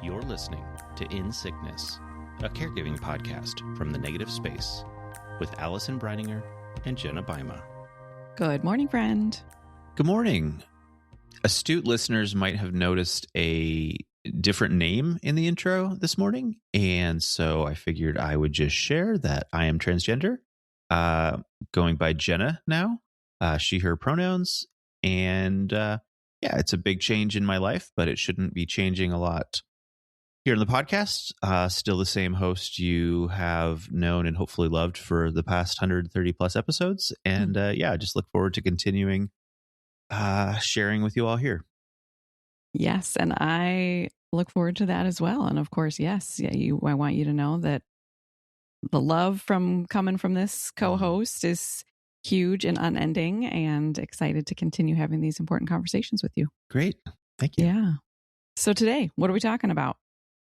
You're listening to In Sickness, a caregiving podcast from the Negative Space with Allison Breininger and Jenna Bima. Good morning, friend. Good morning. Astute listeners might have noticed a different name in the intro this morning, and so I figured I would just share that I am transgender, going by Jenna now, she, her pronouns, and yeah, it's a big change in my life, but it shouldn't be changing a lot here in the podcast. Still the same host you have known and hopefully loved for the past 130 plus episodes, and yeah, just look forward to continuing sharing with you all here. Yes, and I look forward to that as well. And of course, yes, I want you to know that the love coming from this co-host is huge and unending, and excited to continue having these important conversations with you. Great. Thank you. Yeah. So today, what are we talking about?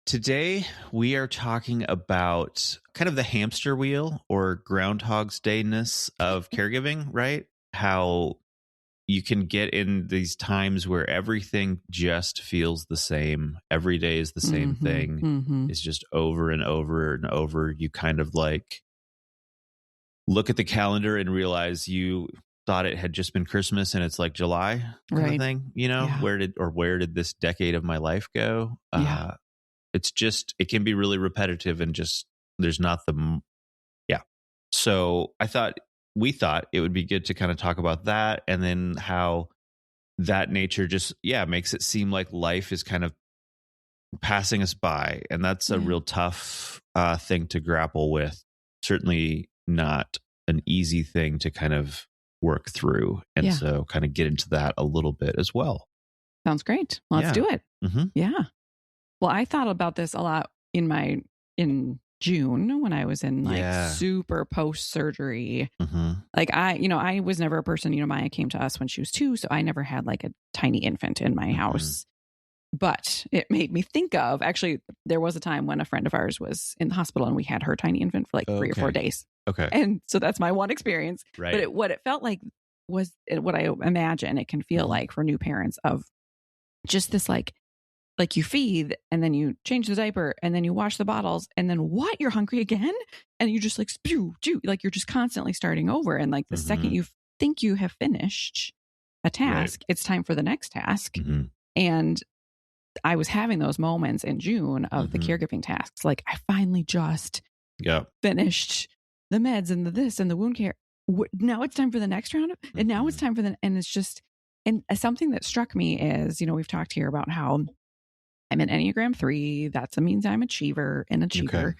Today, we are talking about kind of the hamster wheel or Groundhog's Day-ness of caregiving, right? How you can get in these times where everything just feels the same. Every day is the same thing. It's just over and over and over. You kind of like look at the calendar and realize you thought it had just been Christmas and it's like July kind of thing. You know, Yeah. where did this decade of my life go? It's just, it can be really repetitive and just, there's not yeah. So we thought it would be good to kind of talk about that, and then how that nature just, makes it seem like life is kind of passing us by. And that's a real tough thing to grapple with. Certainly not an easy thing to kind of work through. And so kind of get into that a little bit as well. Sounds great. Let's do it. Yeah. Well, I thought about this a lot in June when I was in super post-surgery. Like I was never a person, Maya came to us when she was 2, so I never had like a tiny infant in my house. But it made me think of, actually, there was a time when a friend of ours was in the hospital and we had her tiny infant for like 3 or 4 days. Okay. And so that's my one experience. Right. But what it felt like was what I imagine it can feel like for new parents, of just this like you feed and then you change the diaper and then you wash the bottles and then you're hungry again, and you just like spew, like you're just constantly starting over. And like the second you think you have finished a task, it's time for the next task. And I was having those moments in June of the caregiving tasks. Like I finally just finished the meds and the this and the wound care. Now it's time for the next round. And now it's time for and it's just, and something that struck me is, we've talked here about how I'm an Enneagram 3. That means I'm an achiever. Okay.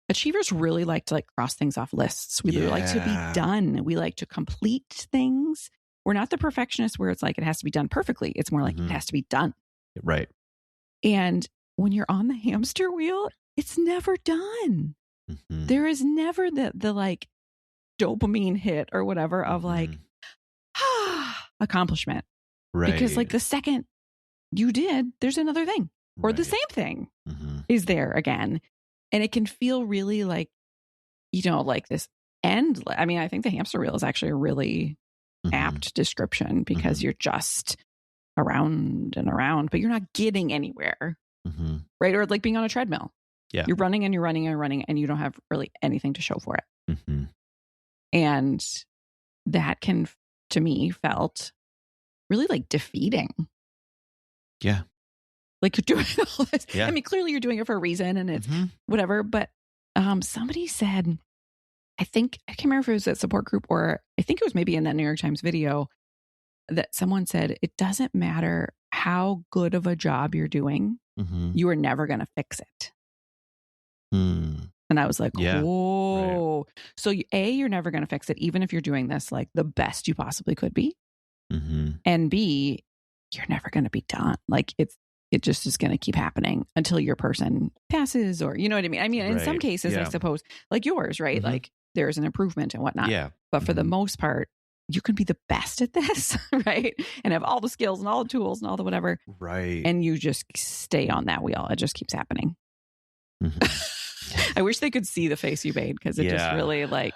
Achievers really like to cross things off lists. We like to be done. We like to complete things. We're not the perfectionists where it's like it has to be done perfectly. It's more like it has to be done. Right. And when you're on the hamster wheel, it's never done. There is never the like dopamine hit or whatever of like accomplishment. Right. Because like the second you did, there's another thing, or the same thing is there again. And it can feel really like, like this endless. I mean, I think the hamster wheel is actually a really apt description, because you're just around and around, but you're not getting anywhere. Right. Or like being on a treadmill. Yeah. You're running and you're running and running, and you don't have really anything to show for it. And that can, to me, felt really like defeating. Yeah. Like you're doing all this. Yeah. I mean, clearly you're doing it for a reason, and it's whatever. But somebody said, I can't remember if it was at support group or I think it was maybe in that New York Times video, that someone said, it doesn't matter how good of a job you're doing. You are never going to fix it. And I was like, whoa. Right. So you're never going to fix it, even if you're doing this like the best you possibly could be. And B, you're never going to be done. Like it just is going to keep happening until your person passes, or you know what I mean? I mean, in some cases, I suppose, like yours, right? Like there's an improvement and whatnot. Yeah. But for the most part, you can be the best at this, right? And have all the skills and all the tools and all the whatever. Right. And you just stay on that wheel. It just keeps happening. I wish they could see the face you made, because it just really like,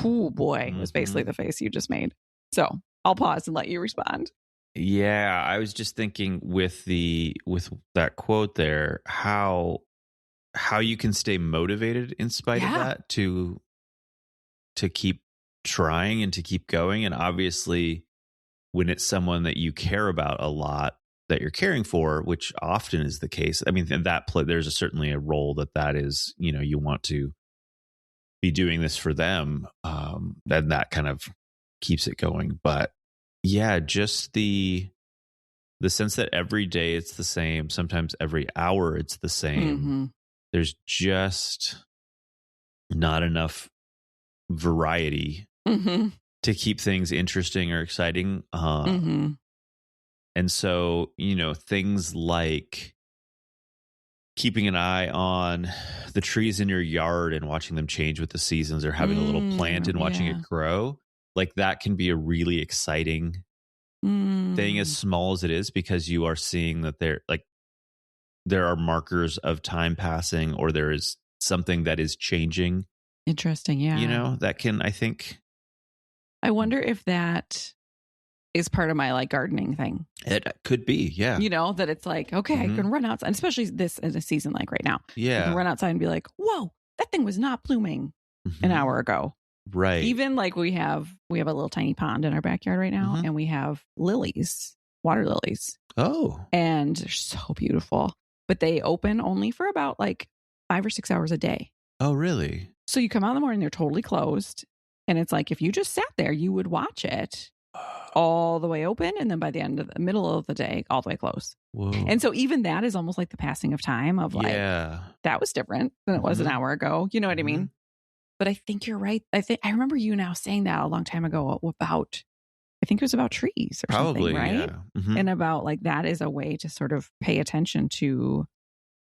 oh boy, was basically the face you just made. So I'll pause and let you respond. Yeah, I was just thinking with that quote there, how you can stay motivated in spite of Yeah. that to keep trying and to keep going. And obviously, when it's someone that you care about a lot that you're caring for, which often is the case. I mean, there's certainly a role that is, you want to be doing this for them. Then that kind of keeps it going. But yeah, just the sense that every day it's the same, sometimes every hour it's the same. Mm-hmm. There's just not enough variety Mm-hmm. to keep things interesting or exciting. Mm-hmm. And so, things like keeping an eye on the trees in your yard and watching them change with the seasons, or having a little plant and watching it grow, like that can be a really exciting thing, as small as it is, because you are seeing that there are markers of time passing, or there is something that is changing. Interesting. Yeah. That can, I think. I wonder if that is part of my like gardening thing. It could be. Yeah. That it's like, okay, I can run outside, especially this in a season like right now. Yeah. I can run outside and be like, whoa, that thing was not blooming an hour ago. Right. Even like we have a little tiny pond in our backyard right now, and we have lilies, water lilies. Oh. And they're so beautiful. But they open only for about like 5 or 6 hours a day. Oh, really? So you come out in the morning, they're totally closed. And it's like, if you just sat there, you would watch it all the way open. And then by the end of the middle of the day, all the way closed. Whoa. And so even that is almost like the passing of time of like, that was different than it was an hour ago. You know what I mean? But I think you're right. I remember you now saying that a long time ago about, I think it was about trees or Probably, something, right? Yeah. And about like, that is a way to sort of pay attention to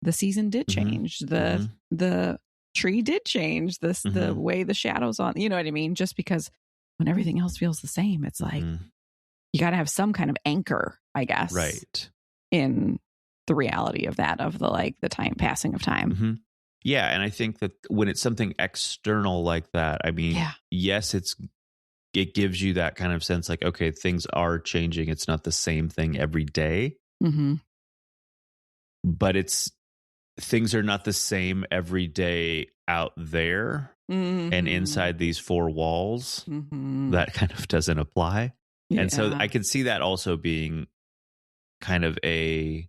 the season did change. The tree did change the way the shadows on, you know what I mean? Just because when everything else feels the same, it's like, you got to have some kind of anchor, I guess. Right. In the reality of that, of the time passing of time. Yeah. And I think that when it's something external like that, I mean, yes, it gives you that kind of sense like, okay, things are changing. It's not the same thing every day. But things are not the same every day out there. And inside these four walls, that kind of doesn't apply. Yeah. And so I can see that also being kind of I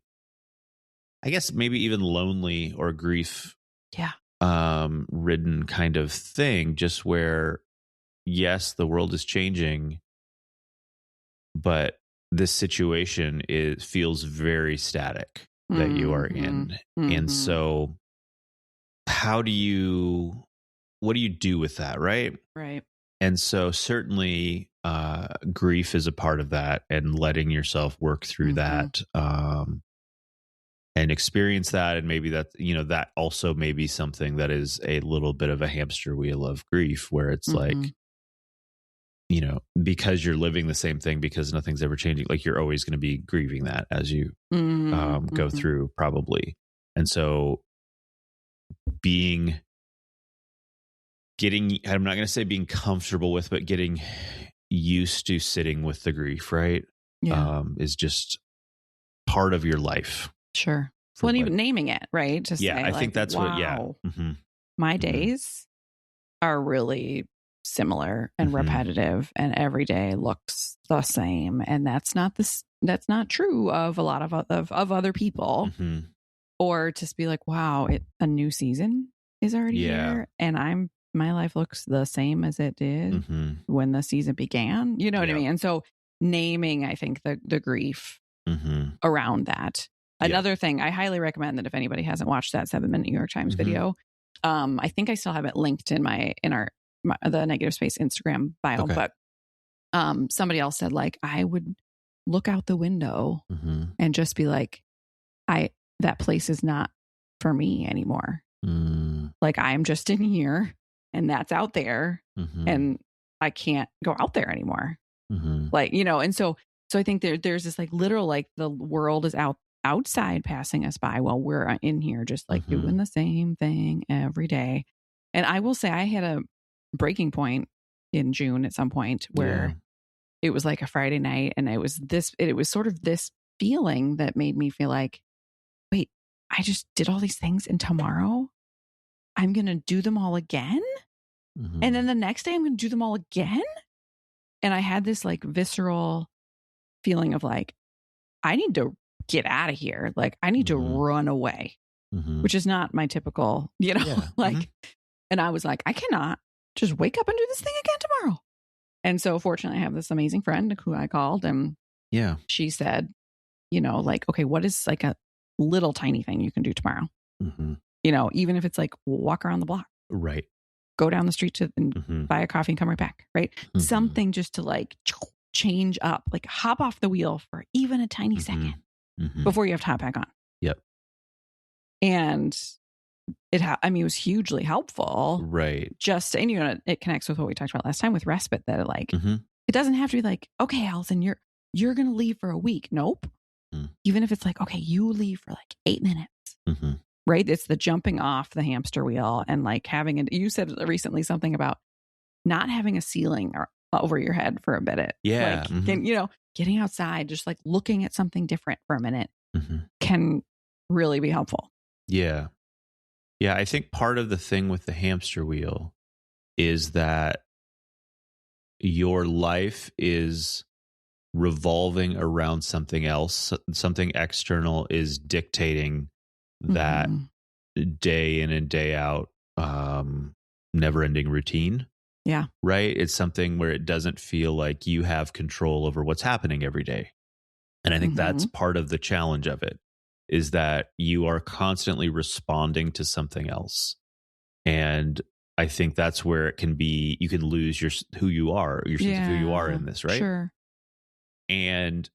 guess maybe even lonely or grief ridden kind of thing, just where, yes, the world is changing, but this situation feels very static that you are in. And so what do you do with that? Right. And so certainly grief is a part of that, and letting yourself work through that and experience that. And maybe that, that also may be something that is a little bit of a hamster wheel of grief, where it's like, because you're living the same thing, because nothing's ever changing, like you're always going to be grieving that as you go through, probably. And so I'm not going to say being comfortable with, but getting used to sitting with the grief, right? Is just part of your life. Sure. Well, and even naming it, right? To say, I think that's wow, my days are really similar and repetitive, and every day looks the same. And that's not true of a lot of other people. Or just be like, wow, a new season is already here, and my life looks the same as it did when the season began. You know what I mean? And so naming, I think, the grief around that. Another thing, I highly recommend that if anybody hasn't watched that 7-minute New York Times video, I think I still have it linked in the Negative Space Instagram bio, but somebody else said, like, I would look out the window and just be like, that place is not for me anymore. Like, I'm just in here, and that's out there, and I can't go out there anymore. Like, and so I think there's this like literal, like, the world is outside passing us by while we're in here just like doing the same thing every day. And I will say, I had a breaking point in June at some point where it was like a Friday night, and it was sort of this feeling that made me feel like, wait, I just did all these things, and tomorrow I'm going to do them all again. Mm-hmm. And then the next day I'm going to do them all again. And I had this like visceral feeling of like, I need to get out of here. Like I need to run away, which is not my typical, like, and I was like, I cannot just wake up and do this thing again tomorrow. And so fortunately I have this amazing friend who I called, and she said, like, okay, what is like a little tiny thing you can do tomorrow? Even if it's like walk around the block, right? Go down the street and buy a coffee and come right back, right? Something just to like change up, like hop off the wheel for even a tiny second before you have to hop back on. Yep. And it was hugely helpful. Right. Just, and it connects with what we talked about last time with respite, that like, it doesn't have to be like, okay, Allison, you're going to leave for a week. Nope. Even if it's like, okay, you leave for like 8 minutes. Right? It's the jumping off the hamster wheel and like having you said recently something about not having a ceiling over your head for a minute. Yeah. Like, getting outside, just like looking at something different for a minute can really be helpful. Yeah. Yeah. I think part of the thing with the hamster wheel is that your life is revolving around something else. Something external is dictating that day in and day out, never ending routine. Yeah. Right. It's something where it doesn't feel like you have control over what's happening every day. And I think that's part of the challenge of it, is that you are constantly responding to something else. And I think that's where it can be, you can lose your sense of who you are in this, right? Sure. And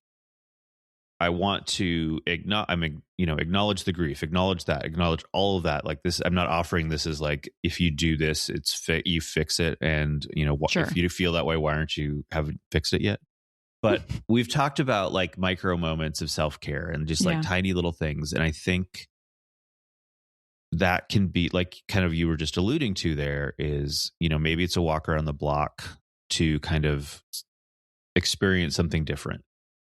I want to acknowledge the grief, acknowledge all of that. Like this, I'm not offering this as like, if you do this, you fix it. And if you feel that way, why aren't you haven't fixed it yet? But we've talked about like micro moments of self-care and just like tiny little things. And I think that can be like kind of, you were just alluding to there is, maybe it's a walk around the block to kind of experience something different.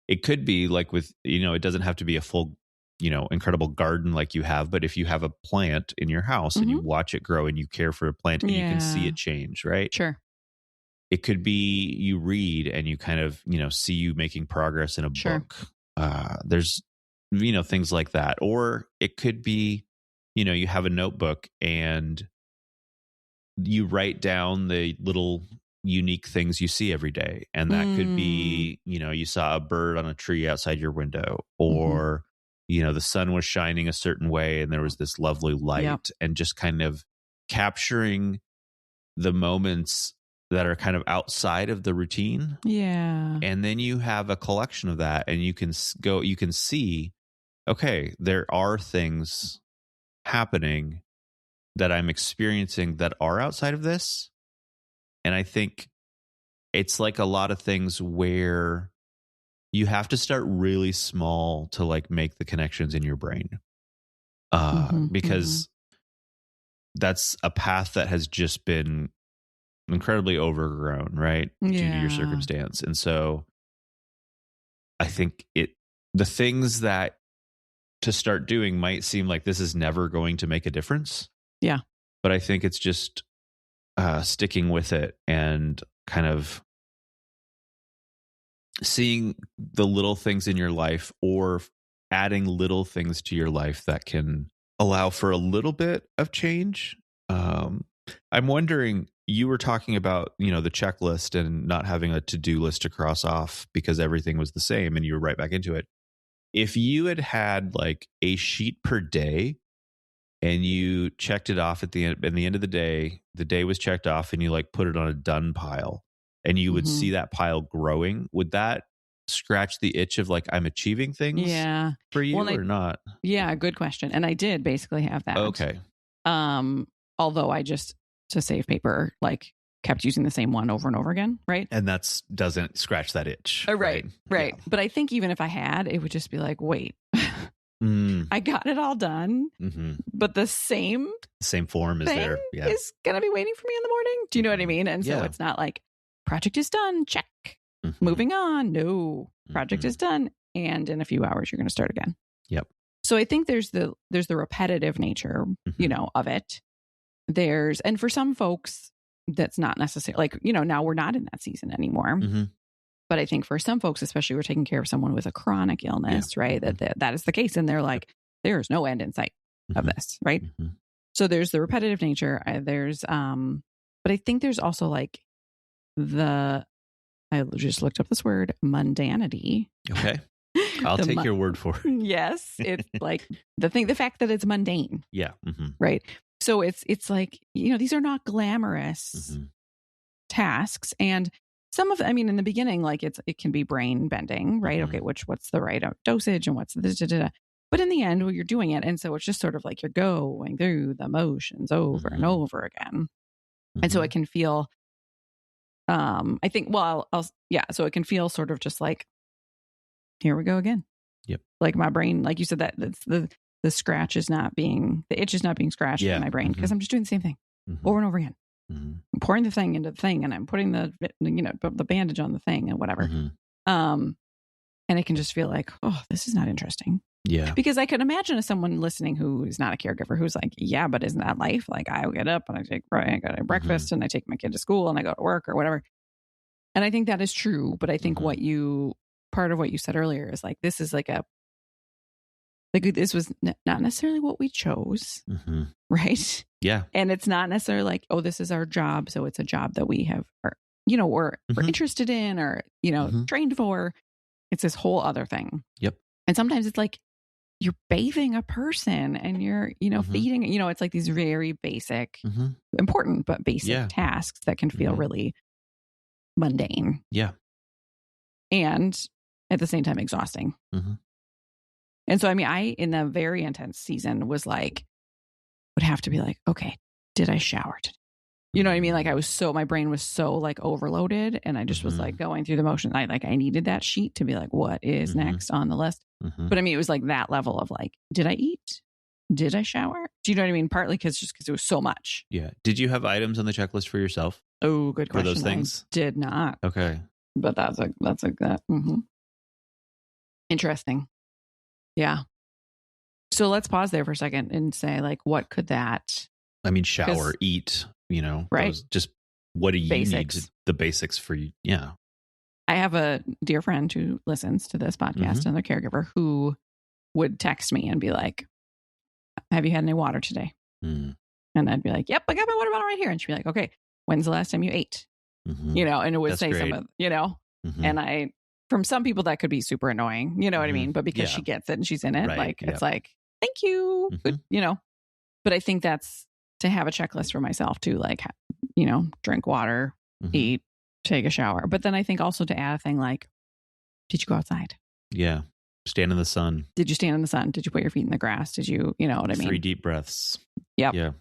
It could be like with, it doesn't have to be a full, incredible garden like you have, but if you have a plant in your house and you watch it grow and you care for a plant and you can see it change, right? Sure. It could be you read and you kind of, see you making progress in a book. There's, things like that. Or it could be, you have a notebook and you write down the little unique things you see every day. And that could be, you saw a bird on a tree outside your window, or, the sun was shining a certain way and there was this lovely light, and just kind of capturing the moments that are kind of outside of the routine. Yeah. And then you have a collection of that, and you can see, okay, there are things happening that I'm experiencing that are outside of this. And I think it's like a lot of things where you have to start really small to like make the connections in your brain. Because that's a path that has just been incredibly overgrown, right? Due to your circumstance. And so I think the things that to start doing might seem like this is never going to make a difference. Yeah. But I think it's just sticking with it and kind of seeing the little things in your life, or adding little things to your life that can allow for a little bit of change. I'm wondering, you were talking about, the checklist and not having a to-do list to cross off because everything was the same and you were right back into it. If you had like a sheet per day and you checked it off at the end of the day was checked off, and you like put it on a done pile, and you would see that pile growing, would that scratch the itch of like, I'm achieving things for you, or not? Yeah, good question. And I did basically have that. Okay. Although I just, to save paper, like kept using the same one over and over again, right? And that doesn't scratch that itch. Right. Yeah. But I think even if I had, it would just be like, wait, I got it all done, but the same form is there. Yeah. Is going to be waiting for me in the morning. Do you know what I mean? And so it's not like project is done, check. moving on. No, project is done. And in a few hours, you're going to start again. Yep. So I think there's the repetitive nature, of it. And for some folks, that's not necessarily now we're not in that season anymore. But I think for some folks, especially we're taking care of someone with a chronic illness, right? That is the case. And they're like, there's no end in sight of this, right? So there's the repetitive nature. But I think there's also like I just looked up this word, mundanity. Okay. I'll take your word for it. Yes. It's like the fact that it's mundane. Yeah. Right. So it's like, these are not glamorous tasks. And some of, in the beginning, like it can be brain bending, right? Okay. What's the right dosage and what's the, but in the end, you're doing it. And so it's just sort of like you're going through the motions over and over again. And so it can feel, I think, so it can feel sort of just like, here we go again. Yep. Like my brain, like you said, that the itch is not being scratched in my brain because I'm just doing the same thing over and over again. I'm pouring the thing into the thing and I'm putting the bandage on the thing and whatever. And it can just feel like, oh, this is not interesting. Yeah. Because I could imagine as someone listening who is not a caregiver who's like, yeah, but isn't that life? Like I get up and I go to breakfast and I take my kid to school and I go to work or whatever. And I think that is true. But I think part of what you said earlier is like, this is this was not necessarily what we chose. Right. Yeah. And it's not necessarily like, oh, this is our job. So it's a job that we have, or, we're interested in or, trained for. It's this whole other thing. Yep. And sometimes it's like you're bathing a person and you're, feeding, it's like these very basic, important, but basic tasks that can feel really mundane. Yeah. And at the same time, exhausting. And so, I, in the very intense season would have to be like, okay, did I shower today? You know what I mean? Like my brain was so like overloaded and I just was like going through the motion. I needed that sheet to be like, what is next on the list? But it was like that level of like, did I eat? Did I shower? Do you know what I mean? Partly just because it was so much. Yeah. Did you have items on the checklist for yourself? Oh, good question. For those things? I did not. Okay. But that's that. Interesting. Yeah. So let's pause there for a second and say like, what could that? Shower, eat, right? Just what do you basics. need? The basics for you. Yeah. I have a dear friend who listens to this podcast and they're caregiver who would text me and be like, have you had any water today? And I'd be like, yep, I got my water bottle right here. And she'd be like, okay, when's the last time you ate? And it would say some of, and from some people that could be super annoying, you know what I mean? But because she gets it and she's in it, it's like, thank you, but I think that's to have a checklist for myself to like, drink water, eat, take a shower. But then I think also to add a thing like, did you go outside? Yeah. Stand in the sun. Did you stand in the sun? Did you put your feet in the grass? Did you, you know what I mean? 3 deep breaths. Yep. Yeah.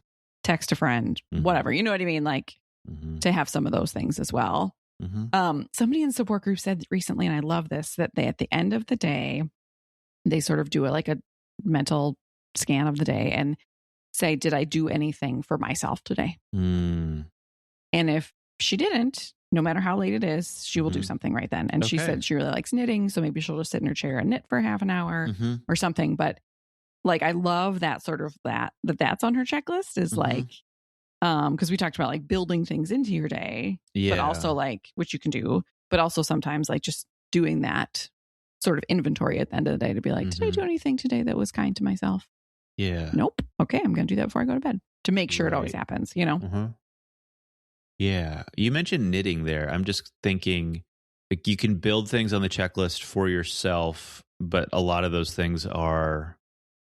Text a friend, whatever. You know what I mean? Like to have some of those things as well. Somebody in the support group said recently, and I love this, that they, at the end of the day, they sort of do it like a mental scan of the day and say, did I do anything for myself today? And if she didn't, no matter how late it is, she will do something right then. And she said she really likes knitting. So maybe she'll just sit in her chair and knit for half an hour or something. But like, I love that sort of that's on her checklist is like, because we talked about like building things into your day, but also like, which you can do, but also sometimes like just doing that sort of inventory at the end of the day to be like, did I do anything today that was kind to myself? Yeah. Nope. Okay. I'm going to do that before I go to bed to make sure it always happens, Yeah. You mentioned knitting there. I'm just thinking like you can build things on the checklist for yourself, but a lot of those things are,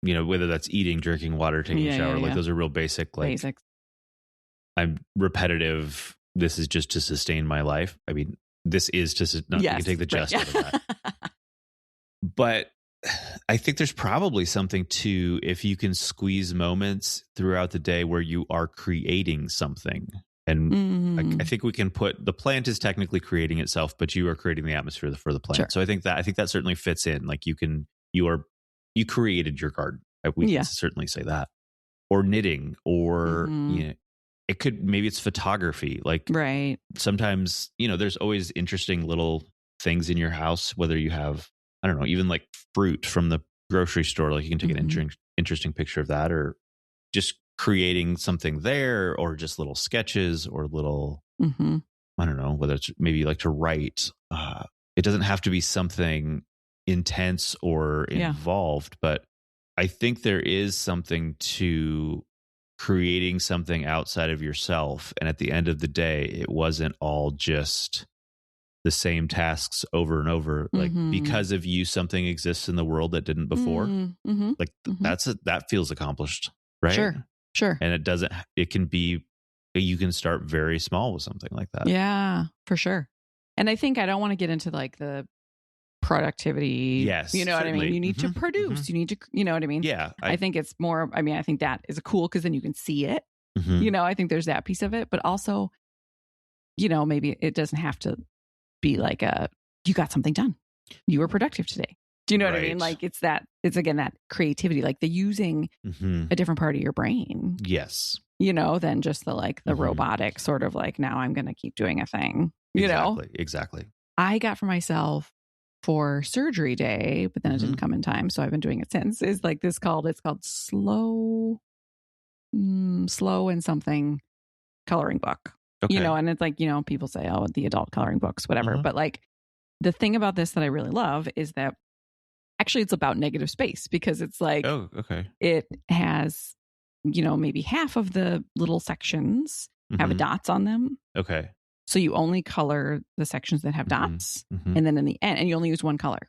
whether that's eating, drinking water, taking a shower, like those are real basic, like basics. I'm repetitive. This is just to sustain my life. This is to not you can take the jest out of that. But I think there's probably something to if you can squeeze moments throughout the day where you are creating something. And I think we can put the plant is technically creating itself, but you are creating the atmosphere for the plant. Sure. So I think that certainly fits in. Like you created your garden. We can certainly say that. Or knitting, or it could maybe it's photography. Like sometimes there's always interesting little things in your house, whether you have, I don't know, even like fruit from the grocery store, like you can take an interesting picture of that, or just creating something there, or just little sketches or little, I don't know, whether it's maybe you like to write. It doesn't have to be something intense or involved, but I think there is something to creating something outside of yourself. And at the end of the day, it wasn't all just the same tasks over and over. Like because of you, something exists in the world that didn't before. Like that feels accomplished, right? Sure. And it can be, you can start very small with something like that. Yeah, for sure. And I think I don't want to get into like the productivity. Yes. You know certainly. what I mean? You need to produce. You need to, you know what I mean? Yeah. I think it's more, I mean, I think that is cool because then you can see it. You know, I think there's that piece of it. But also, you know, maybe it doesn't have to be like you got something done. You were productive today. Do you know what I mean? Like it's again, that creativity, like the using a different part of your brain. Yes. You know, than just the robotic sort of like, now I'm going to keep doing a thing, you know? Exactly. I got for myself for surgery day, but then it didn't come in time. So I've been doing it since, is like it's called slow and something coloring book, you know? And it's like, you know, people say, oh, the adult coloring books, whatever. But like the thing about this that I really love is that actually it's about negative space, because it's like, it has, you know, maybe half of the little sections have dots on them. Okay. So you only color the sections that have dots. And then in the end, and you only use one color.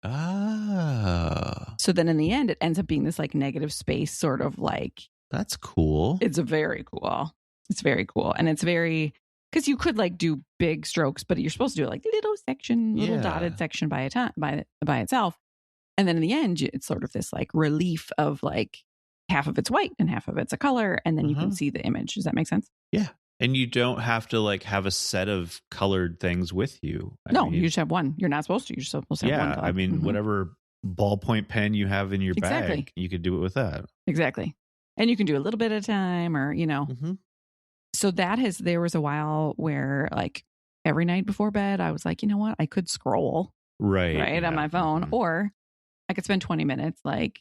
So then in the end, it ends up being this like negative space sort of like. That's cool. It's very cool. It's very cool. And it's very, because you could like do big strokes, but you're supposed to do like little dotted section by itself. And then in the end, it's sort of this like relief of like half of it's white and half of it's a color. And then you can see the image. Does that make sense? Yeah. And you don't have to like have a set of colored things with you. I mean, you just have one. You're not supposed to. You're supposed to have one color. I mean, whatever ballpoint pen you have in your bag, you could do it with that. Exactly. And you can do a little bit at a time, or, you know. So there was a while where like every night before bed, I was like, you know what? I could scroll on my phone, or I could spend 20 minutes like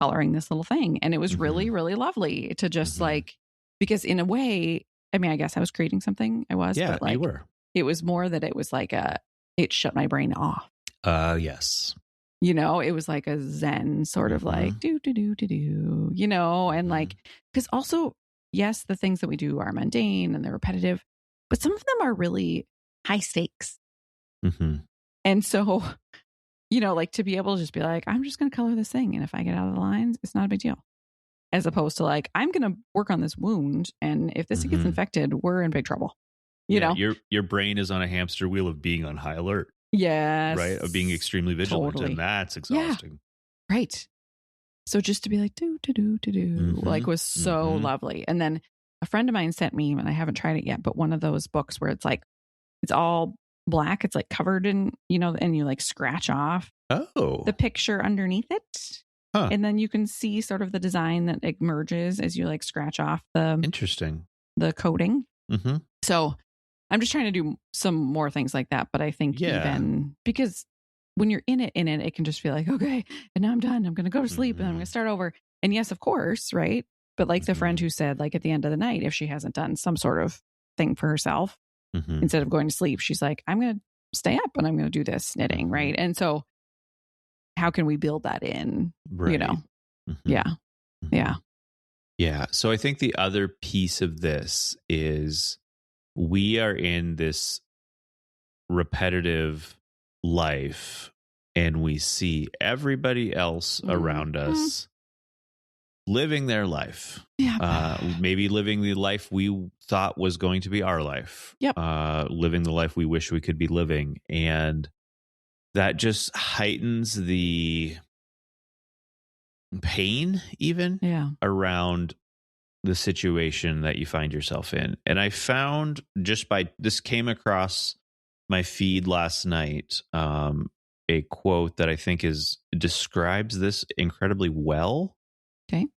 coloring this little thing. And it was really, really lovely to just like, because in a way, I mean, I guess I was creating something. I was, but like, you were. It was more that it was like it shut my brain off. Yes. You know, it was like a Zen sort of like do, you know, and like, because also, yes, the things that we do are mundane and they're repetitive, but some of them are really high stakes. And so, you know, like to be able to just be like, I'm just going to color this thing. And if I get out of the lines, it's not a big deal. As opposed to like, I'm going to work on this wound. And if this gets infected, we're in big trouble. You know, your brain is on a hamster wheel of being on high alert. Yes. Right. Of being extremely vigilant. And that's exhausting. Yeah. Right. So just to be like, do, like was so lovely. And then a friend of mine sent me, and I haven't tried it yet, but one of those books where it's like, it's all black. It's like covered in, you know, and you like scratch off the picture underneath it. And then you can see sort of the design that emerges as you like scratch off the coating. So I'm just trying to do some more things like that. But I think even because when you're in it, it can just feel like, okay, and now I'm done. I'm going to go to sleep and I'm going to start over. And yes, of course. Right. But like the friend who said, like at the end of the night, if she hasn't done some sort of thing for herself, instead of going to sleep, she's like, I'm going to stay up and I'm going to do this knitting. Right. And so how can we build that in, you know? Yeah. So I think the other piece of this is we are in this repetitive life and we see everybody else around us living their life. Maybe living the life we thought was going to be our life. Living the life we wish we could be living. And that just heightens the pain even around the situation that you find yourself in. And I found this came across my feed last night, a quote that I think describes this incredibly well. Okay.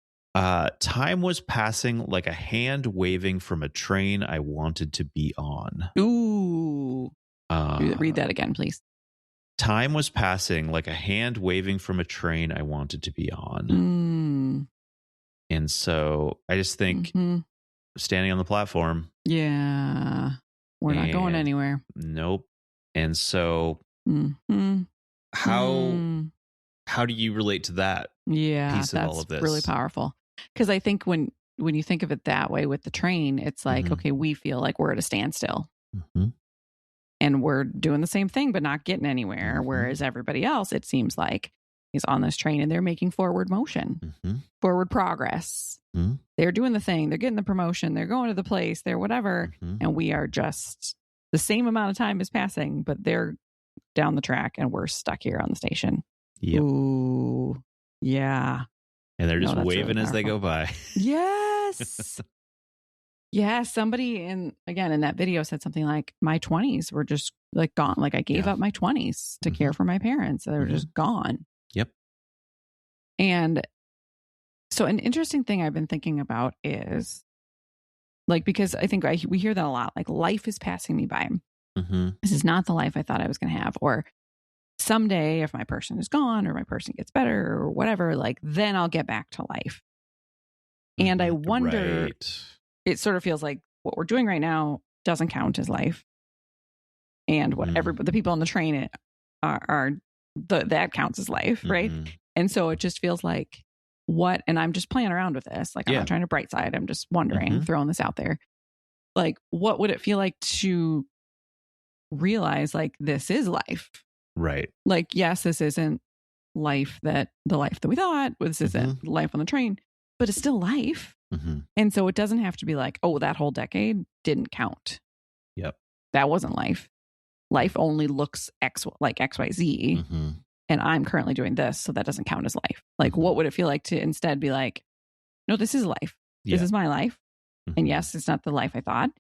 Time was passing like a hand waving from a train I wanted to be on. Ooh. Read that again, please. Time was passing like a hand waving from a train I wanted to be on. And so I just think standing on the platform. Yeah. We're not going anywhere. Nope. And so how do you relate to that piece of all of this? Really powerful. Because I think when you think of it that way with the train, it's like, okay, we feel like we're at a standstill. And we're doing the same thing, but not getting anywhere. Whereas everybody else, it seems like, is on this train and they're making forward motion, forward progress. They're doing the thing. They're getting the promotion. They're going to the place. They're whatever. And we are just, the same amount of time is passing, but they're down the track and we're stuck here on the station. Yep. Ooh, yeah. And they're just waving really as they go by. Yes. Yeah, somebody in that video said something like, my 20s were just like gone. Like I gave up my 20s to care for my parents. They were just gone. Yep. And so an interesting thing I've been thinking about is like, because I think we hear that a lot, like life is passing me by. This is not the life I thought I was going to have. Or someday if my person is gone or my person gets better or whatever, like then I'll get back to life. And I wonder, it sort of feels like what we're doing right now doesn't count as life. And what the people on the train that counts as life, right? And so it just feels like and I'm just playing around with this. Like I'm not trying to bright side. I'm just wondering, throwing this out there. Like, what would it feel like to realize like this is life? Right. Like, yes, this isn't the life that we thought. This isn't life on the train, but it's still life. And so it doesn't have to be like, oh, that whole decade didn't count. Yep. That wasn't life. Life only looks like XYZ. And I'm currently doing this. So that doesn't count as life. Like, what would it feel like to instead be like, no, this is life. This is my life. And yes, it's not the life I thought.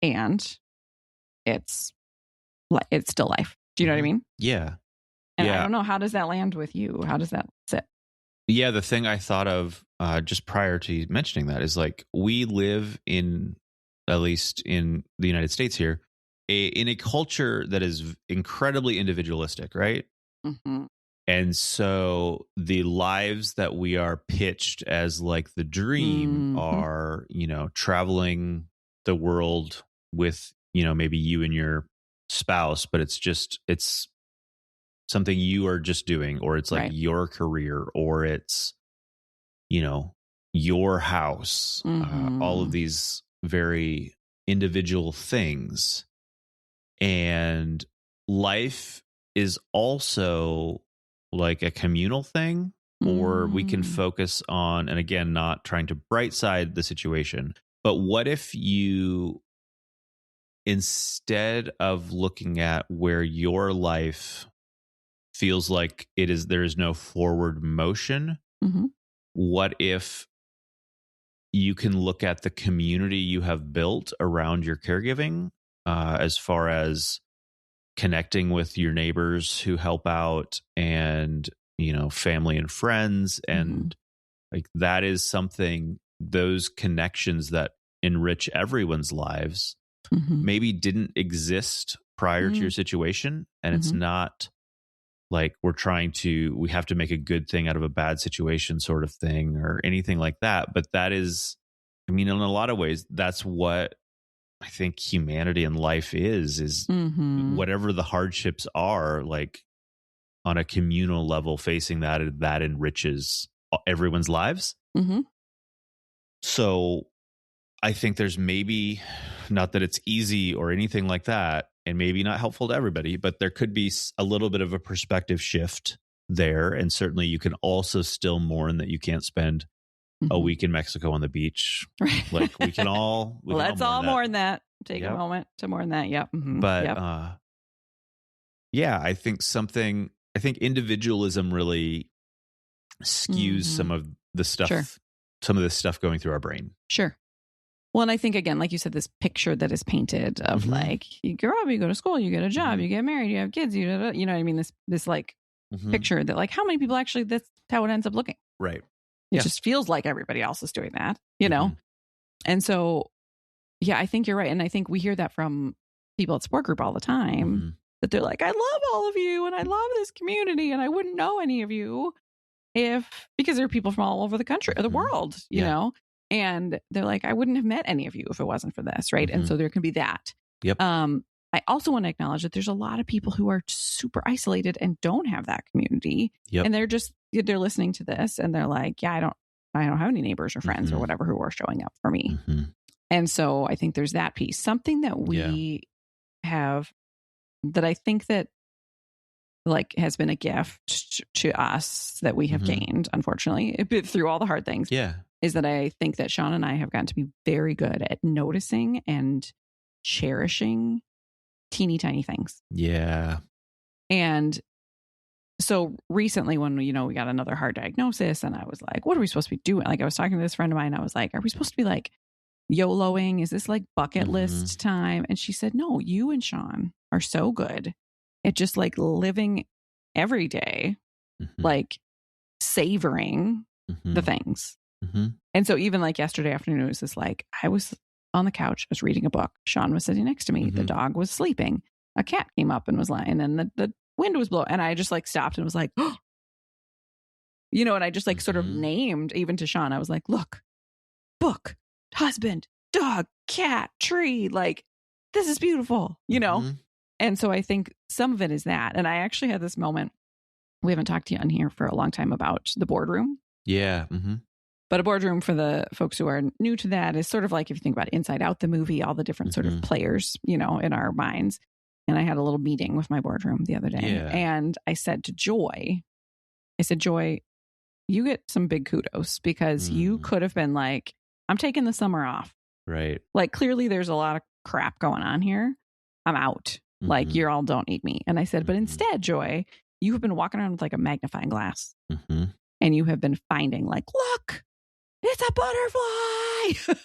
And it's still life. Do you know what I mean? Yeah. And I don't know, how does that land with you? How does that sit? Yeah, the thing I thought of just prior to mentioning that is like we live at least in the United States here, in a culture that is incredibly individualistic, right? And so the lives that we are pitched as like the dream are, traveling the world with, maybe you and your spouse, but it's something you are just doing, or it's like your career, or it's, your house, all of these very individual things. And life is also like a communal thing, or we can focus on, and again, not trying to bright side the situation, but what if you, instead of looking at where your life feels like there is no forward motion, what if you can look at the community you have built around your caregiving, as far as connecting with your neighbors who help out, and family and friends, and like that is something, those connections that enrich everyone's lives maybe didn't exist prior to your situation. And it's not like we have to make a good thing out of a bad situation sort of thing or anything like that. But that is, in a lot of ways, that's what I think humanity and life is whatever the hardships are, like on a communal level, facing that enriches everyone's lives. So I think there's maybe, not that it's easy or anything like that, and maybe not helpful to everybody, but there could be a little bit of a perspective shift there. And certainly you can also still mourn that you can't spend a week in Mexico on the beach. Right. Like we can all, let's all mourn that. Take a moment to mourn that. Yep. But I think individualism really skews some of the stuff, some of this stuff going through our brain. Sure. Well, and I think, again, like you said, this picture that is painted of like, you grow up, you go to school, you get a job, you get married, you have kids, you know what I mean? This like picture that like, how many people actually, that's how it ends up looking. Right. It just feels like everybody else is doing that, you know? And so, yeah, I think you're right. And I think we hear that from people at support group all the time that they're like, I love all of you and I love this community and I wouldn't know any of you because there are people from all over the country or the world, you know, and they're like, I wouldn't have met any of you if it wasn't for this. Right. And so there can be that. Yep. I also want to acknowledge that there's a lot of people who are super isolated and don't have that community. Yep. And they're listening to this and they're like, yeah, I don't have any neighbors or friends or whatever who are showing up for me. And so I think there's that piece. Something that we have that I think that like has been a gift to us that we have gained, unfortunately, through all the hard things. Yeah. Is that I think that Sean and I have gotten to be very good at noticing and cherishing teeny tiny things. Yeah. And so recently when, we got another hard diagnosis and I was like, what are we supposed to be doing? Like I was talking to this friend of mine. I was like, are we supposed to be like YOLOing? Is this like bucket list time? And she said, no, you and Sean are so good at just like living every day, like savoring the things. And so even like yesterday afternoon, it was just like, I was on the couch, I was reading a book. Sean was sitting next to me. The dog was sleeping. A cat came up and was lying and the wind was blowing. And I just like stopped and was like, oh. And I just like sort of named even to Sean. I was like, look, book, husband, dog, cat, tree, like this is beautiful, And so I think some of it is that. And I actually had this moment. We haven't talked to you on here for a long time about the boardroom. Yeah. But a boardroom, for the folks who are new to that, is sort of like if you think about Inside Out, the movie, all the different sort of players, in our minds. And I had a little meeting with my boardroom the other day. Yeah. And I said to Joy, Joy, you get some big kudos because you could have been like, I'm taking the summer off. Right. Like clearly there's a lot of crap going on here. I'm out. Like you all don't need me. And I said, but instead, Joy, you have been walking around with like a magnifying glass and you have been finding like, look, it's a butterfly.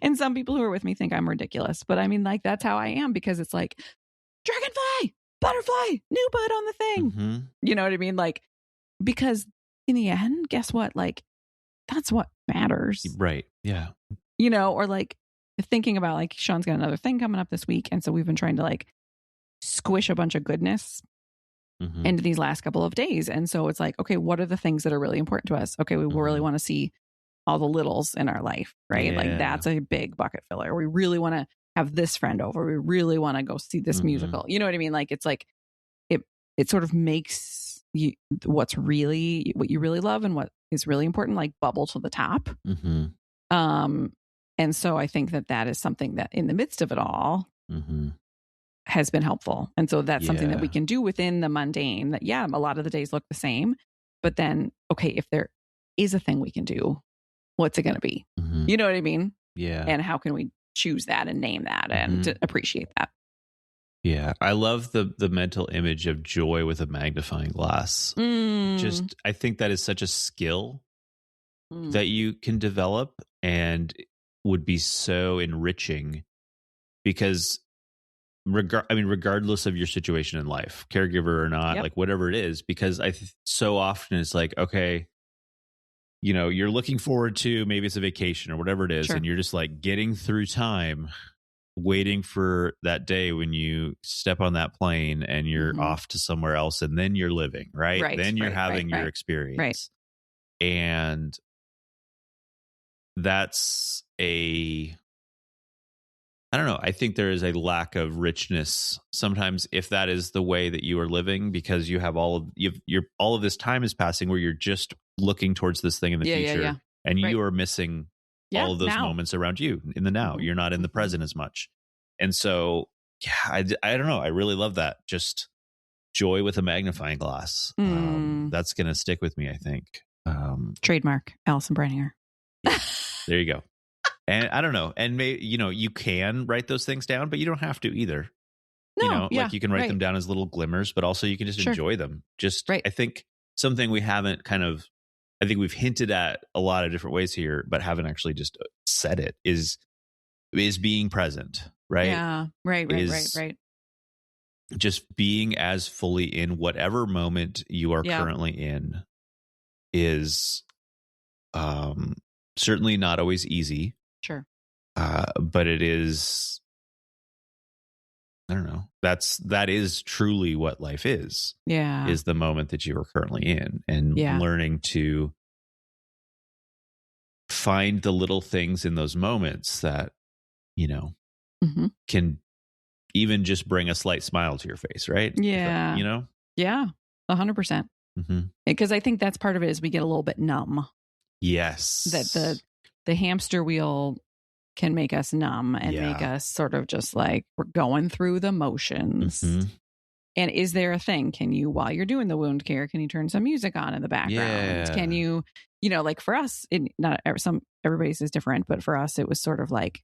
And some people who are with me think I'm ridiculous, but I mean, like, that's how I am because it's like dragonfly, butterfly, new bud on the thing. You know what I mean? Like, because in the end, guess what? Like, that's what matters. Right. Yeah. Or like thinking about like Sean's got another thing coming up this week. And so we've been trying to like squish a bunch of goodness into these last couple of days. And so it's like, okay, what are the things that are really important to us? Okay, we really want to see all the littles in our life, right? Yeah. Like that's a big bucket filler. We really want to have this friend over. We really want to go see this musical. You know what I mean? Like it's like it sort of makes you what you really love and what is really important, like bubble to the top. And so I think that is something that in the midst of it all has been helpful. And so that's something that we can do within the mundane that, a lot of the days look the same, but then, okay, if there is a thing we can do, what's it going to be? You know what I mean? Yeah. And how can we choose that and name that and to appreciate that? Yeah. I love the mental image of Joy with a magnifying glass. Just, I think that is such a skill that you can develop and would be so enriching because regardless of your situation in life, caregiver or not, like whatever it is, because so often it's like, okay, you're looking forward to, maybe it's a vacation or whatever it is. And you're just like getting through time, waiting for that day when you step on that plane and you're off to somewhere else and then you're living, right? Then you're having your experience. Right. And that's I don't know. I think there is a lack of richness sometimes if that is the way that you are living because you have all of this time is passing where you're just looking towards this thing in the future and you are missing all of those moments around you in the now. You're not in the present as much. And so, I don't know. I really love that. Just Joy with a magnifying glass. That's going to stick with me, I think. Trademark, Allison Breininger. There you go. And I don't know. And maybe, you can write those things down, but you don't have to either. No, like you can write them down as little glimmers, but also you can just enjoy them. Just, I think something we haven't I think we've hinted at a lot of different ways here, but haven't actually just said it is being present, right? Yeah. Right. Just being as fully in whatever moment you are currently in is certainly not always easy. Sure. But it is I don't know. That is truly what life is the moment that you are currently in, and learning to find the little things in those moments that, can even just bring a slight smile to your face, right? Yeah. Yeah, 100%. Because I think that's part of it is we get a little bit numb. Yes. That the hamster wheel can make us numb and make us sort of just like we're going through the motions. And is there a thing? Can you, while you're doing the wound care, can you turn some music on in the background? Can you, like for us, everybody's is different, but for us, it was sort of like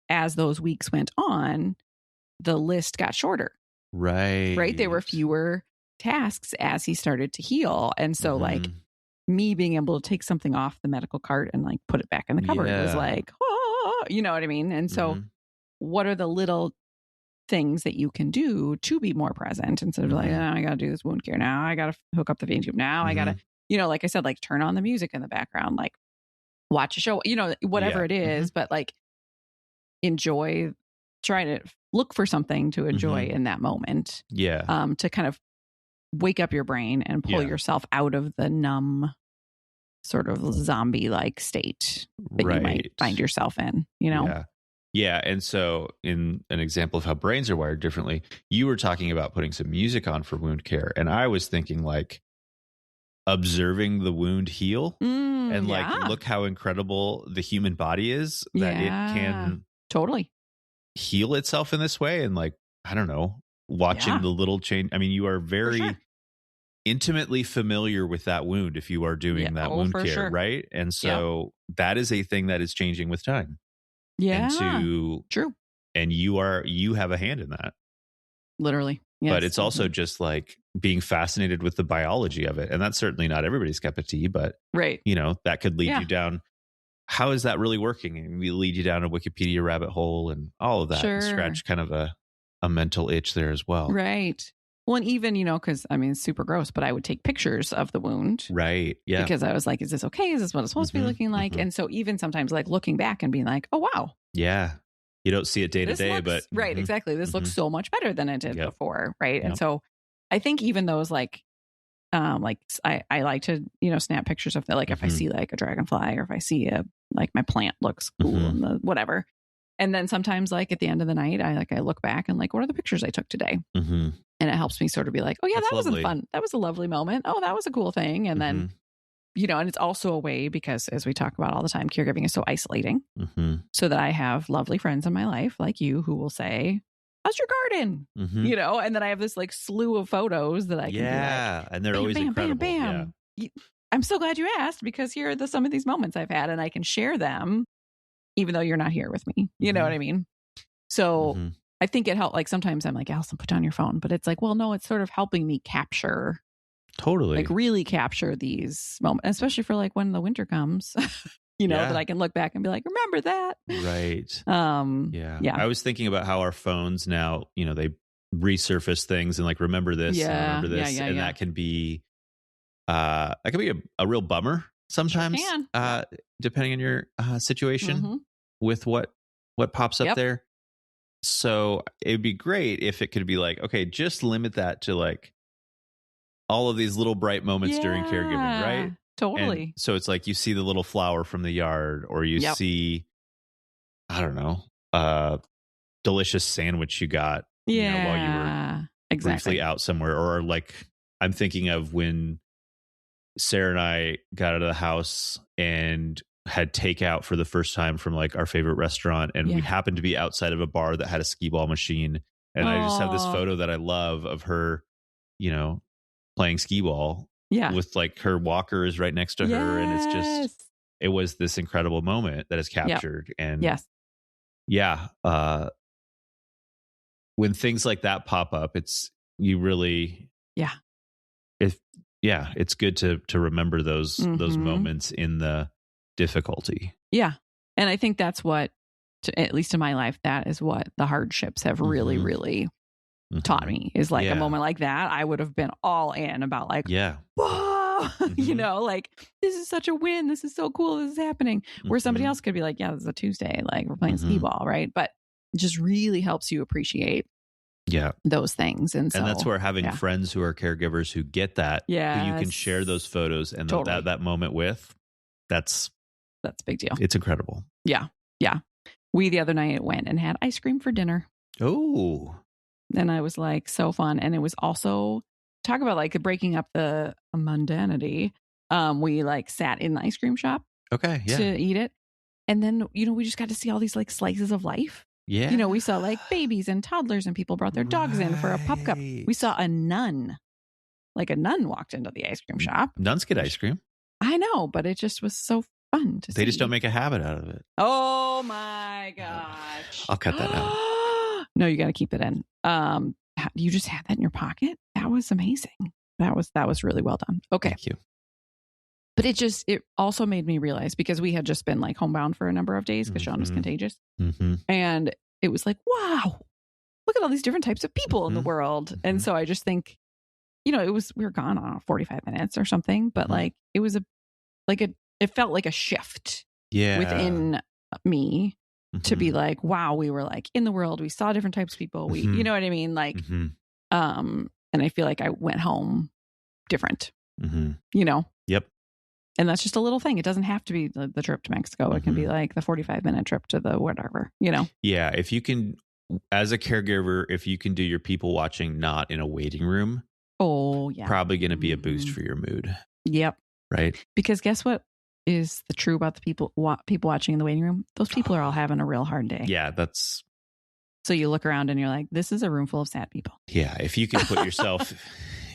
as those weeks went on, the list got shorter. Right. There were fewer tasks as he started to heal. And so like me being able to take something off the medical cart and like put it back in the cupboard was like, you know what I mean? And so what are the little things that you can do to be more present instead of like, I got to do this wound care now. I got to hook up the vein tube now. I got to, like I said, like turn on the music in the background, like watch a show, whatever it is, but like try to look for something to enjoy in that moment. To kind of wake up your brain and pull yourself out of the numb sort of zombie-like state that you might find yourself in, Yeah. And so in an example of how brains are wired differently, you were talking about putting some music on for wound care. And I was thinking like observing the wound heal and like, look how incredible the human body is that it can totally heal itself in this way. And like, I don't know, watching the little change. I mean, you are very intimately familiar with that wound if you are doing that wound care, right? And so that is a thing that is changing with time. True. And you have a hand in that. Literally. Yes. But it's also just like being fascinated with the biology of it. And that's certainly not everybody's cup of tea, but that could lead you down. How is that really working? And we lead you down a Wikipedia rabbit hole and all of that. And scratch kind of a mental itch there as well. Right. Well, and even, because I mean, it's super gross, but I would take pictures of the wound. Right. Yeah. Because I was like, is this okay? Is this what it's supposed to be looking like? And so even sometimes like looking back and being like, oh, wow. Yeah. You don't see it day to day, but. Right. Exactly. This looks so much better than it did before. Right. And so I think even those like I like to, snap pictures of that. Like if I see like a dragonfly or if I see like my plant looks cool and the whatever. And then sometimes like at the end of the night, I look back and like, what are the pictures I took today? And it helps me sort of be like, oh yeah, that was fun. That was a lovely moment. Oh, that was a cool thing. And then, and it's also a way because as we talk about all the time, caregiving is so isolating so that I have lovely friends in my life like you who will say, how's your garden? And then I have this like slew of photos that I can be like, and they're always incredible. Bam. I'm so glad you asked because here are some of these moments I've had and I can share them even though you're not here with me. You know what I mean? So I think it helped. Like sometimes I'm like, Allison, put down your phone. But it's like, well, no, it's sort of helping me capture. Totally. Like really capture these moments, especially for like when the winter comes, that I can look back and be like, remember that. Right. Yeah. I was thinking about how our phones now, they resurface things and like, remember this and remember this. And that can be, a real bummer sometimes, depending on your situation with what pops up there. So it'd be great if it could be like, okay, just limit that to like all of these little bright moments during caregiving, right? Totally. And so it's like you see the little flower from the yard or you see, I don't know, delicious sandwich you got while you were briefly out somewhere. Or like I'm thinking of when Sarah and I got out of the house and had takeout for the first time from like our favorite restaurant. And we happened to be outside of a bar that had a skee ball machine. And I just have this photo that I love of her, playing skee ball with like her walker is right next to her. And it's just, it was this incredible moment that is captured. And when things like that pop up, it's good to remember those moments in the difficulty. Yeah. And I think that's what, at least in my life, that is what the hardships have really, really taught me is like a moment like that. I would have been all in about like, whoa, like this is such a win. This is so cool. This is happening. Where somebody else could be like, yeah, this is a Tuesday. Like we're playing skee ball. Right. But it just really helps you appreciate Yeah. those things. And so that's where having friends who are caregivers who get that, who you can share those photos and Totally. that moment with, that's a big deal. It's incredible. Yeah. Yeah. We the other night went and had ice cream for dinner. Oh. And I was like, so fun. And it was also, talk about like breaking up the mundanity. We like sat in the ice cream shop to eat it. And then, we just got to see all these like slices of life. Yeah. We saw like babies and toddlers and people brought their dogs in for a pup cup. We saw a nun. Like a nun walked into the ice cream shop. Nuns get ice cream. I know, but it just was so fun to see. They just don't make a habit out of it. Oh my gosh. I'll cut that out. No, you got to keep it in. You just had that in your pocket? That was amazing. That was really well done. Okay. Thank you. But it also made me realize, because we had just been like homebound for a number of days because Sean was contagious. Mm-hmm. And it was like, wow, look at all these different types of people in the world. Mm-hmm. And so I just think, we were gone on 45 minutes or something, but like it was it felt like a shift within me to be like, wow, we were like in the world. We saw different types of people. We, you know what I mean? Like, and I feel like I went home different, Yep. And that's just a little thing. It doesn't have to be the trip to Mexico. It can be like the 45-minute trip to the whatever, Yeah. If you can, as a caregiver, if you can do your people watching not in a waiting room, probably going to be a boost for your mood. Yep. Right. Because guess what is the true about the people watching in the waiting room? Those people are all having a real hard day. Yeah. So you look around and you're like, this is a room full of sad people. Yeah. If you can put yourself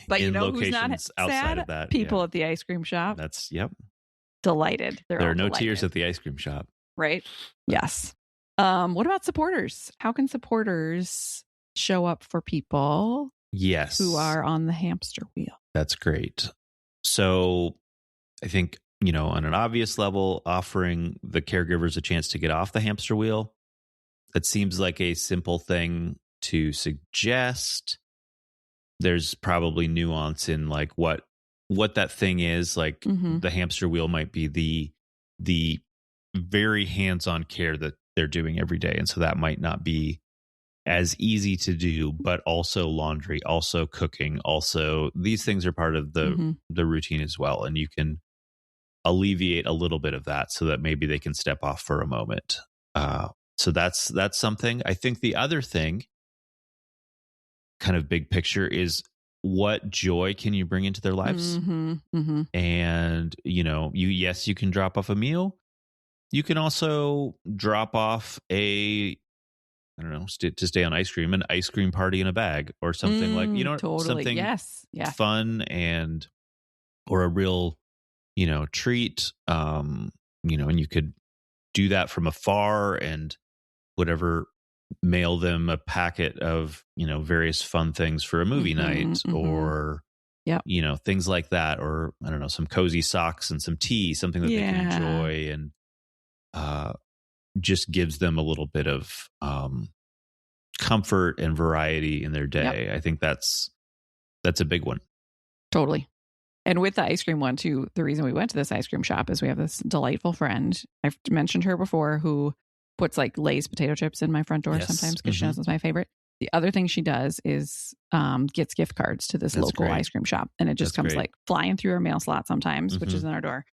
but in who's not locations sad? outside of that. People at the ice cream shop. Delighted. There are no tears at the ice cream shop. Right? Yes. What about supporters? How can supporters show up for people who are on the hamster wheel? That's great. So I think, on an obvious level, offering the caregivers a chance to get off the hamster wheel, that seems like a simple thing to suggest. There's probably nuance in like what that thing is. Like the hamster wheel might be the very hands-on care that they're doing every day. And so that might not be as easy to do, but also laundry, also cooking, also these things are part of the routine as well. And you can alleviate a little bit of that so that maybe they can step off for a moment. So that's something. I think the other thing, kind of big picture, is what joy can you bring into their lives? And, you can drop off a meal. You can also drop off to stay on ice cream, an ice cream party in a bag or something totally. Something fun or a real, treat, and you could do that from afar and mail them a packet of, various fun things for a movie night or, things like that. Or I don't know, some cozy socks and some tea, something that they can enjoy, and just gives them a little bit of comfort and variety in their day. I think that's a big one. Totally. And with the ice cream one too, the reason we went to this ice cream shop is we have this delightful friend. I've mentioned her before, who puts like Lay's potato chips in my front door sometimes because she knows it's my favorite. The other thing she does is gets gift cards to this local ice cream shop, and it just comes like flying through our mail slot sometimes, which is in our door,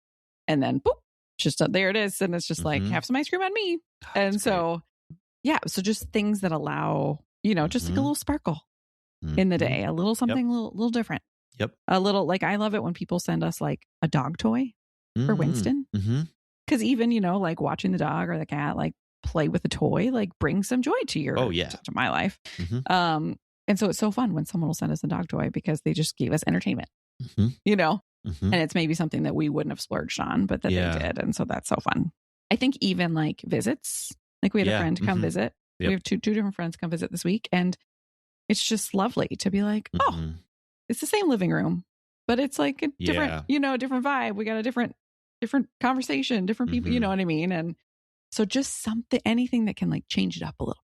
and then boop, just there it is, and it's just like, have some ice cream on me. And so so just things that allow just like a little sparkle in the day, a little something a little different. A little, like, I love it when people send us like a dog toy for Winston, because even like watching the dog or the cat like play with the toy like brings some joy to your to my life. And so it's so fun when someone will send us a dog toy because they just gave us entertainment, and it's maybe something that we wouldn't have splurged on, but that they did. And so that's so fun. I think even like visits, like we had a friend come visit. We have two different friends come visit this week, and it's just lovely to be like, it's the same living room, but it's like a different, different vibe. We got a different conversation, different people, you know what I mean? And so just anything that can like change it up a little.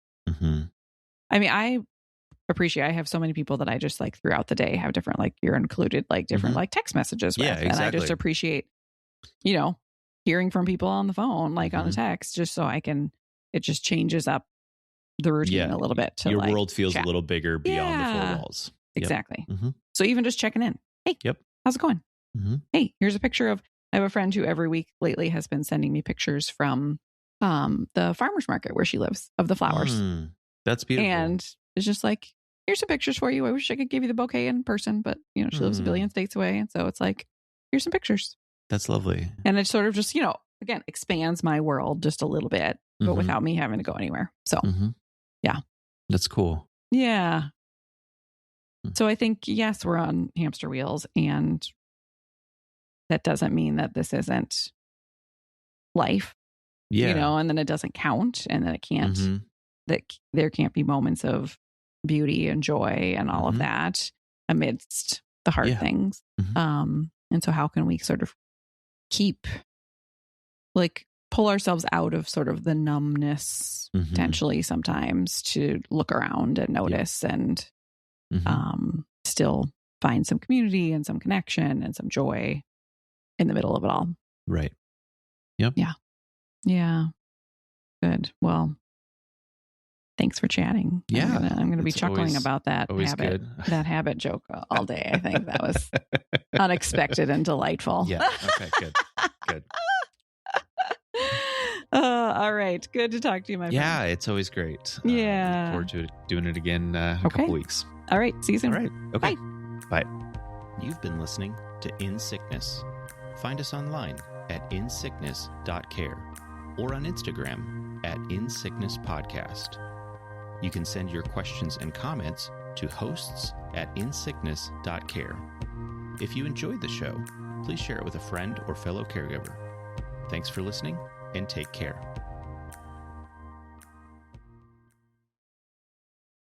I mean, I have so many people that I just like throughout the day have different, like you're included, like different like text messages with. And I just appreciate, hearing from people on the phone, like on a text, just so it just changes up the routine a little bit. Your world feels a little bigger beyond the four walls. Yep. Exactly. Mm-hmm. So even just checking in. Hey, how's it going? Mm-hmm. Hey, here's a picture of, I have a friend who every week lately has been sending me pictures from the farmer's market where she lives of the flowers. That's beautiful. And it's just like, here's some pictures for you. I wish I could give you the bouquet in person, but she lives a billion states away. And so it's like, here's some pictures. That's lovely. And it sort of just, again, expands my world just a little bit, but without me having to go anywhere. So yeah. That's cool. Yeah. So I think, yes, we're on hamster wheels, and that doesn't mean that this isn't life, and then it doesn't count, and then it can't, that there can't be moments of beauty and joy and all of that amidst the hard things. And so how can we sort of keep, like, pull ourselves out of sort of the numbness potentially sometimes to look around and notice and still find some community and some connection and some joy in the middle of it all. Right. Yep. Yeah. Yeah. Good. Well, thanks for chatting. Yeah. I'm going to be chuckling about that habit joke all day. I think that was unexpected and delightful. Yeah. Okay. Good. All right. Good to talk to you, my friend. Yeah, it's always great. Yeah. Look forward to doing it again in a couple weeks. All right. See you soon. All right. Okay. Bye. You've been listening to In Sickness. Find us online at insickness.care or on Instagram at insicknesspodcast. You can send your questions and comments to hosts@insickness.care. If you enjoyed the show, please share it with a friend or fellow caregiver. Thanks for listening, and take care.